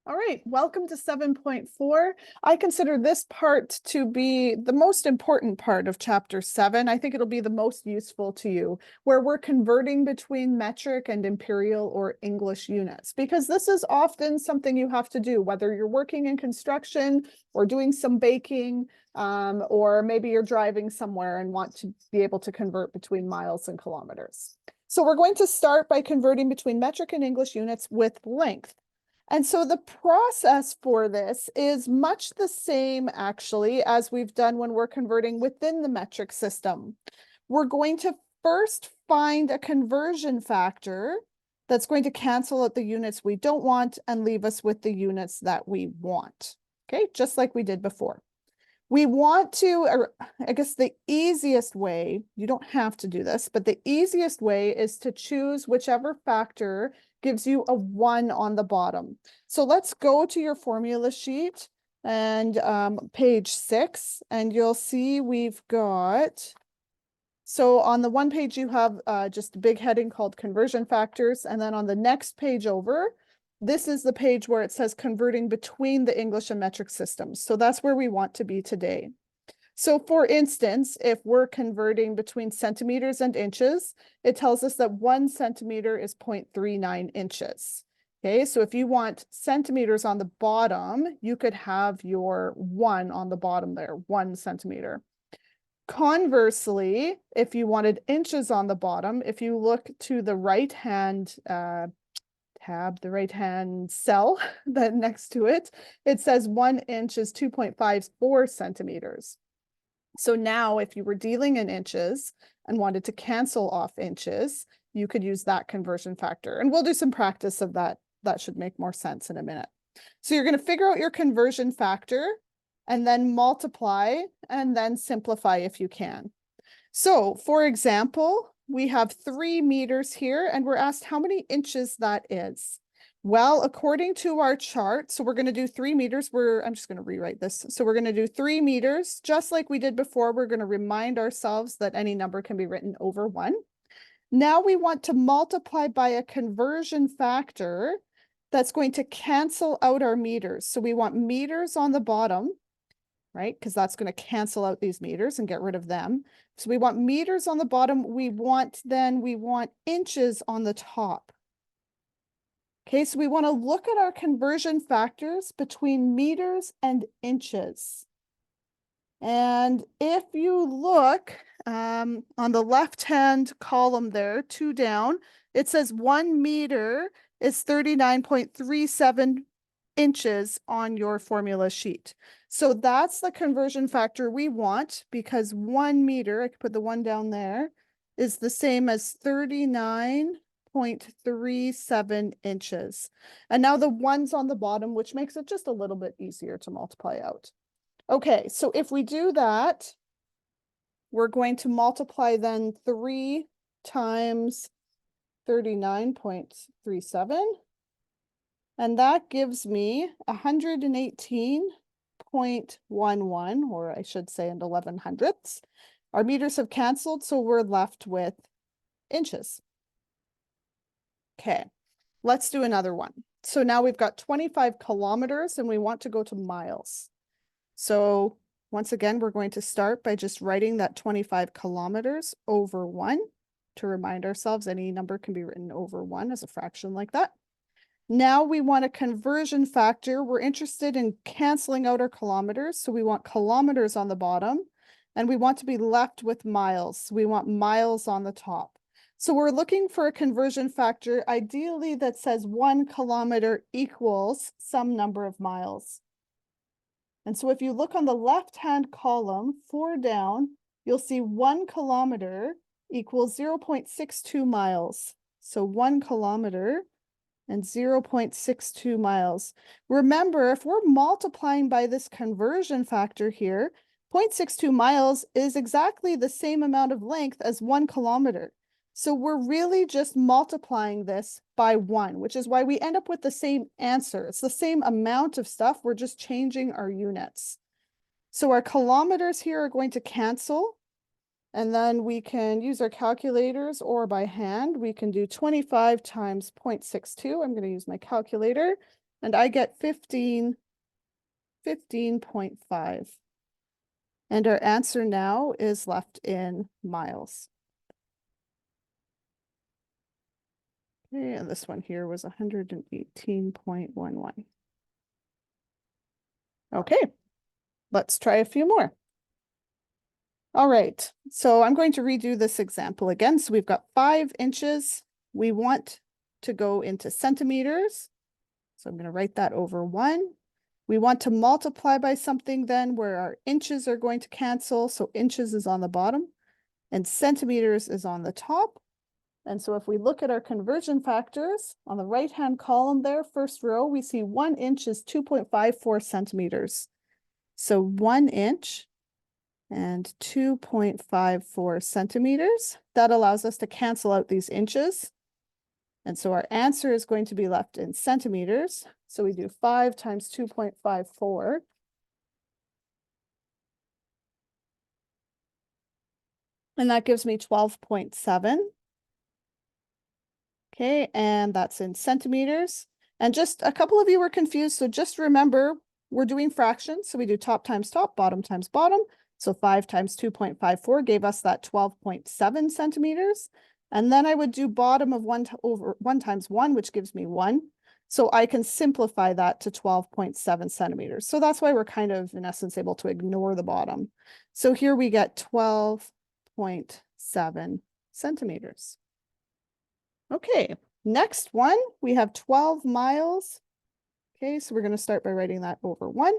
All right, welcome to 7.4. I consider this part to be the most important part of chapter 7. I think it'll be the most useful to you, where we're converting between metric and imperial or English units, because this is often something you have to do, whether you're working in construction or doing some baking, or maybe you're driving somewhere and want to be able to convert between miles and kilometers. So we're going to start by converting between metric and English units with length. And so the process for this is much the same, actually, as we've done when we're converting within the metric system. We're going to first find a conversion factor that's going to cancel out the units we don't want and leave us with the units that we want. Okay, just like we did before. We want to, or I guess the easiest way, you don't have to do this, but the easiest way is to choose whichever factor gives you a 1 on the bottom. So let's go to your formula sheet and page 6, and you'll see we've got, so on the one page you have just a big heading called conversion factors, and then on the next page over, this is the page where it says converting between the English and metric systems. So that's where we want to be today. So for instance, if we're converting between centimeters and inches, it tells us that 1 centimeter is 0.39 inches. Okay, so if you want centimeters on the bottom, you could have your 1 on the bottom there, 1 centimeter. Conversely, if you wanted inches on the bottom, if you look to the right-hand tab, the right-hand cell that next to it, it says 1 inch is 2.54 centimeters. So now if you were dealing in inches and wanted to cancel off inches, you could use that conversion factor. And we'll do some practice of that. That should make more sense in a minute. So you're going to figure out your conversion factor and then multiply and then simplify if you can. So for example, we have 3 meters here and we're asked how many inches that is. Well, according to our chart, so we're going to do 3 meters. I'm just going to rewrite this. So we're going to do 3 meters, just like we did before. We're going to remind ourselves that any number can be written over 1. Now we want to multiply by a conversion factor that's going to cancel out our meters. So we want meters on the bottom, right? Because that's going to cancel out these meters and get rid of them. So we want meters on the bottom. We want inches on the top. Okay, so we want to look at our conversion factors between meters and inches. And if you look on the left-hand column there, 2 down, it says 1 meter is 39.37 inches on your formula sheet. So that's the conversion factor we want, because 1 meter, I could put the 1 down there, is the same as 39.37 inches. And now the 1's on the bottom, which makes it just a little bit easier to multiply out. Okay, so if we do that, we're going to multiply then 3 times 39.37. And that gives me 118.11, or I should say in 11 hundredths. Our meters have canceled, so we're left with inches. Okay, let's do another one. So now we've got 25 kilometers and we want to go to miles. So once again, we're going to start by just writing that 25 kilometers over 1 to remind ourselves any number can be written over 1 as a fraction like that. Now we want a conversion factor. We're interested in canceling out our kilometers. So we want kilometers on the bottom and we want to be left with miles. We want miles on the top. So we're looking for a conversion factor, ideally that says 1 kilometer equals some number of miles. And so if you look on the left-hand column, 4 down, you'll see 1 kilometer equals 0.62 miles. So 1 kilometer and 0.62 miles. Remember, if we're multiplying by this conversion factor here, 0.62 miles is exactly the same amount of length as 1 kilometer. So we're really just multiplying this by 1, which is why we end up with the same answer. It's the same amount of stuff. We're just changing our units. So our kilometers here are going to cancel. And then we can use our calculators or by hand. We can do 25 times 0.62. I'm going to use my calculator. and I get 15.5. And our answer now is left in miles. Okay, and this one here was 118.11. Okay, let's try a few more. All right, so I'm going to redo this example again. So we've got 5 inches. We want to go into centimeters. So I'm going to write that over 1. We want to multiply by something then where our inches are going to cancel. So inches is on the bottom and centimeters is on the top. And so if we look at our conversion factors on the right-hand column there, first row, we see 1 inch is 2.54 centimeters. So 1 inch and 2.54 centimeters. That allows us to cancel out these inches. And so our answer is going to be left in centimeters. So we do 5 times 2.54. And that gives me 12.7. Okay, and that's in centimeters. And just a couple of you were confused, so just remember, we're doing fractions. So we do top times top, bottom times bottom. So 5 times 2.54 gave us that 12.7 centimeters. And then I would do bottom of 1 over 1 times 1, which gives me 1. So I can simplify that to 12.7 centimeters. So that's why we're kind of, in essence, able to ignore the bottom. So here we get 12.7 centimeters. Okay, next one, we have 12 miles. Okay, so we're going to start by writing that over 1.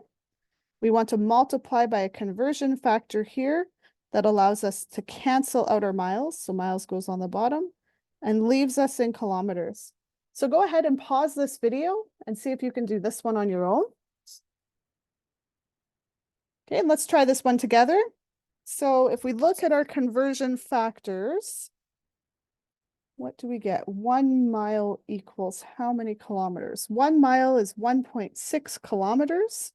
We want to multiply by a conversion factor here that allows us to cancel out our miles. So miles goes on the bottom and leaves us in kilometers. So go ahead and pause this video and see if you can do this one on your own. Okay, let's try this one together. So if we look at our conversion factors, what do we get? 1 mile equals how many kilometers? 1 mile is 1.6 kilometers.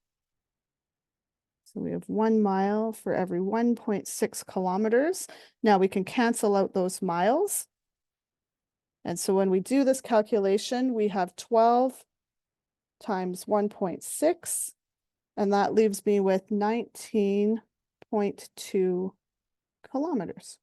So we have 1 mile for every 1.6 kilometers. Now we can cancel out those miles. And so when we do this calculation, we have 12 times 1.6, and that leaves me with 19.2 kilometers.